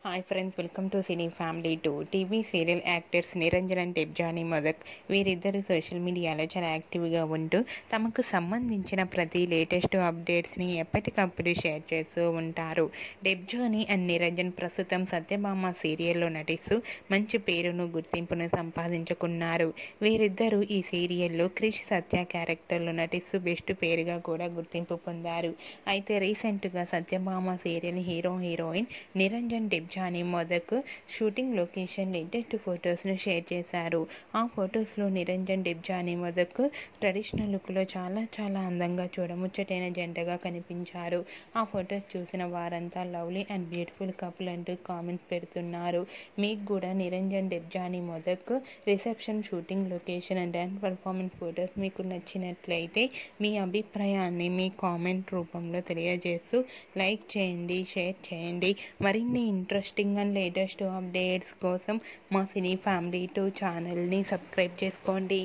Hi friends, welcome to cine family 2. TV serial actors Niranjan and Debjani Modak వీరిద్దరు social మీడియాలో చాలా యాక్టివ్గా ఉంటూ తమకు సంబంధించిన ప్రతి లేటెస్ట్ అప్డేట్స్ని ఎప్పటికప్పుడు షేర్ చేస్తూ ఉంటారు. డెబ్జానీ అండ్ నిరంజన్ ప్రస్తుతం సత్యభామ సీరియల్లో నటిస్తూ మంచి పేరును గుర్తింపును సంపాదించుకున్నారు. వీరిద్దరూ ఈ సీరియల్లో క్రిష్ సత్య క్యారెక్టర్లో నటిస్తూ బెస్ట్ పేరుగా కూడా గుర్తింపు పొందారు. అయితే రీసెంట్గా Satyabhama serial heroine Niranjan Debjani Modak shooting location latest ఫొటోస్ను షేర్ చేశారు. ఆ ఫొటోస్లో నిరంజన్ డెబ్జానీ మొదక్ ట్రెడిషనల్ లుక్లో చాలా అందంగా చూడముచ్చటైన జంటగా కనిపించారు. ఆ ఫొటోస్ చూసిన వారంతా లవ్లీ అండ్ బ్యూటిఫుల్ కపుల్ అంటూ కామెంట్స్ పెడుతున్నారు. మీకు కూడా Niranjan Debjani Modak reception, shooting location and dance performance photos మీకు నచ్చినట్లయితే మీ అభిప్రాయాన్ని మీ కామెంట్ రూపంలో తెలియజేస్తూ లైక్ చేయండి, షేర్ చేయండి. మరిన్ని ఇంట్రెస్టింగ్ అండ్ లేటెస్ట్ అప్డేట్స్ కోసం మా సినీ ఫ్యామిలీ 2 ఛానల్ని సబ్స్క్రైబ్ చేసుకోండి.